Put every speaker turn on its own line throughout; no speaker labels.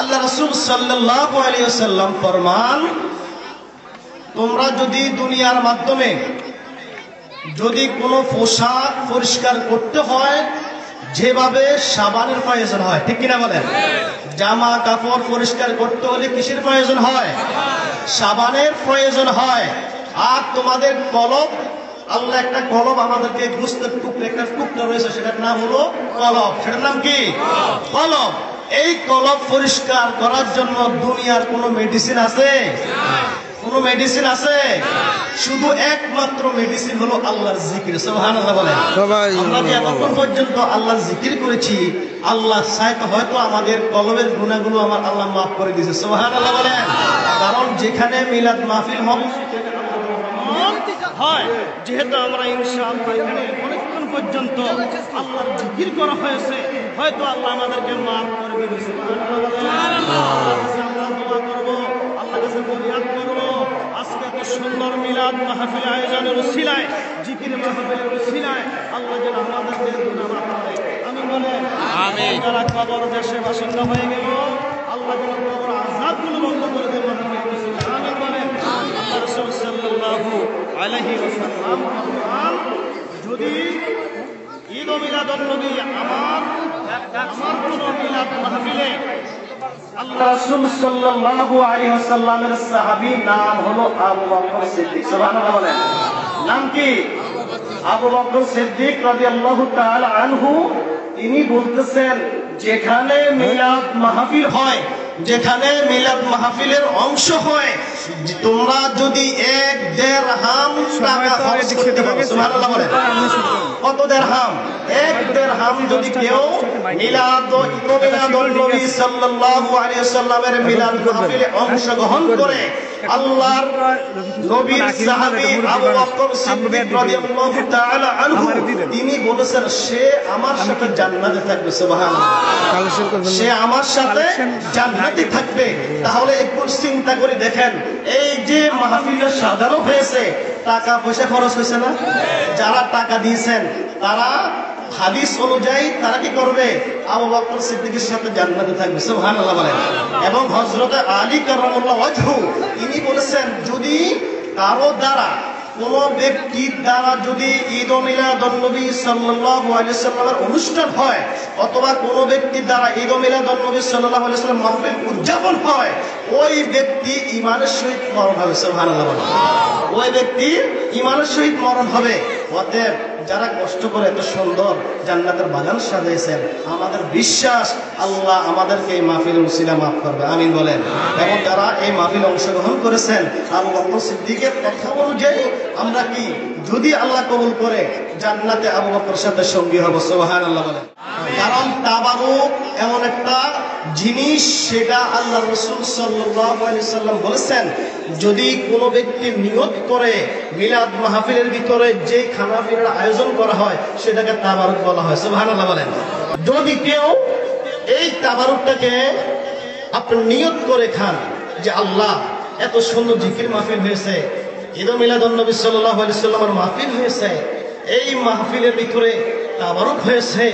আল্লাহ রাসূল সাল্লাল্লাহু আলাইহি ওয়াসাল্লাম ফরমান, তোমরা যদি দুনিয়ার মাধ্যমে যদি কোনো পোশাক পরিষ্কার করতে হয় যেভাবে সাবানের প্রয়োজন হয়, ঠিক কিনা বলেন? জামা কাপড় পরিষ্কার করতে হলে কিসের প্রয়োজন হয়? সাবানের প্রয়োজন হয়। আর তোমাদের কলব, আল্লাহ একটা কলব আমাদেরকে গোশতের টুকরো, একটা টুকরো রয়েছে, সেটার নাম হলো কলব। সেটার নাম কি? কলব। এই কলব পরিষ্কার করার জন্য দুনিয়ার কোনো মেডিসিন আছে? কোনো মেডিসিন আছে? শুধু একমাত্র মেডিসিন হলো আল্লাহর জিকির। সুবহানাল্লাহ বলেন। আমরা যে এতক্ষণ পর্যন্ত আল্লাহর জিকির করেছি, আল্লাহ চাইতো হয়তো আমাদের কলবের গুনাহগুলো আমার আল্লাহ মাফ করে দিয়েছে। সুবহানাল্লাহ বলেন। কারণ যেখানে মিলাদ মাহফিল হবে হয়, যেহেতু আমরা ইনশাআল্লাহ এখানে অনেকক্ষণ পর্যন্ত আল্লাহর জিকির করা হয়েছে, হয়তো আল্লাহ আমাদেরকে মাফ করে দিবে। সুবহানাল্লাহ। আমরা দোয়া করব, আল্লাহর কাছে ফরিয়াদ করব, আজকে এত সুন্দর মিলাদ মাহফিল আয়োজনের উসিলায়, জিকির মাহফিলের উসিলায় আল্লাহ যেন আমাদের গুনাহ মাফ করে। আমিন বলেন। আমিন। যারা কবর দেশে বাসিন্দা হয়ে গেল, আল্লাহ যেন কবর আযাবগুলো বন্ধ করে দেন মাহফিল উসিলায়। আমিন বলেন। আল্লাহ রাসূল সাল্লাল্লাহু আলাইহি ওয়াসাল্লাম ফরমান, যদি ঈদ ও মিলাদুন নবী আমার কোন মিলাদ মাহফিলে আল্লাহ রাসূল সাল্লাল্লাহু আলাইহি ওয়াসাল্লামের সাহাবী নাম হলো আবু বকর সিদ্দিক। সুবহানাল্লাহ বলেন। নাম কি? আবু বকর সিদ্দিক রাদিয়াল্লাহু তাআলা আনহু। তিনি বলতেছেন, যেখানে মিলাদ মাহফিল হয়, যেখানে মিলাদ মাহফিলের অংশ হয়, তোমরা যদি 1 দিরহাম টাকা খরচ করতে পারো, সুবহানাল্লাহ বলেন। কত দিরহাম? 1 দিরহাম যদি কেউ মিলাদ নবী সাল্লাল্লাহু আলাইহি ওয়াসাল্লামের মিলাদ মাহফিলে অংশগ্রহণ করে, আল্লাহর নবীর সাহাবী আবু বকর সিদ্দিক রাদিয়াল্লাহু তাআলা আনহু তিনি বলেছেন, সে আমার সাথে জান্নাতে থাকবে। সুবহানাল্লাহ। সে আমার সাথে জান্নাতে থাকবে। তাহলে একটু চিন্তা করে দেখেন, এই যে মাহফিলের সাধারণ হয়েছে, টাকা পয়সা খরচ হয়েছে না? যারা টাকা দিয়েছেন তারা হাদিস অনুযায়ী তারা কি করবে? আবু বকর সিদ্দিকের সাথে জান্নাতে থাকবে। সুবহানাল্লাহ বলেন। এবং হযরত আলী কারামাল্লাহু ওয়াজহু তিনি বলেছেন, যদি কারো দ্বারা, কোন ব্যক্তির দ্বারা যদি ঈদ ও মিলাদুন নবী সাল্লাল্লাহু আলাইহি ওয়াসাল্লামের অনুষ্ঠান হয়, অথবা কোন ব্যক্তির দ্বারা ঈদ ও মিলাদুন নবী সাল্লাল্লাহু আলাইহি ওয়াসাল্লাম মাহফিল উদযাপন হয়, ওই ব্যক্তি ঈমানের সহিত মরণ হবে। সুবহানাল্লাহ বলেন। ওই ব্যক্তি ঈমানের সহিত মরণ হবে। অতএব যারা কষ্ট করে এত সুন্দর জান্নাতের বাগান সাজিয়েছেন, আমাদের বিশ্বাস আল্লাহ আমাদেরকে এই মাহফিলের উসিলা মাফ করবে। আমিন বলেন। এবং যারা এই মাহফিলে অংশগ্রহণ করেছেন, আবু বকর সিদ্দিকের কথা অনুযায়ী আমরা কি, যদি আল্লাহ কবুল করে, জান্নাতে আবু বকরের সাথে সঙ্গী হব। সুবহানাল্লাহ বলেন। কারণ তাবারুক এমন একটা জিনিস, সেটা আল্লাহ রাসূল সাল্লাল্লাহু আলাইহি ওয়াসাল্লাম বলেছেন, যদি কোনো ব্যক্তি নিয়ত করে মিলাদ মাহফিলের ভিতরে যে খানা পিনার আয়োজন করা হয়, সেটাকে তাবারুক বলা হয়। সুবহানাল্লাহ বলেন। যদি কেউ এই তাবারুকটাকে আপনি নিয়ত করে খান, যে আল্লাহ এত সুন্দর জিকির মাহফিল হয়েছে, ঈদ ও মিলাদুন নবী সাল্লাল্লাহু আলাইহি ওয়াসাল্লামের মাহফিল হয়েছে, এই মাহফিলের ভিতরে তাবারুক হয়েছে,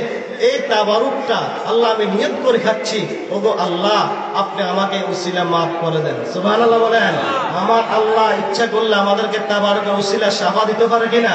এই তাবারুকটা আল্লাহ আমি নিয়ত করে খাচ্ছি, ওগো আল্লাহ আপনি আমাকে উসিলা মাফ করে দেন। সুবহানাল্লাহ বলেন। আমার আল্লাহ ইচ্ছা করলে আমাদেরকে তাবারুকের উসিলা শাফা দিতে পারে কিনা?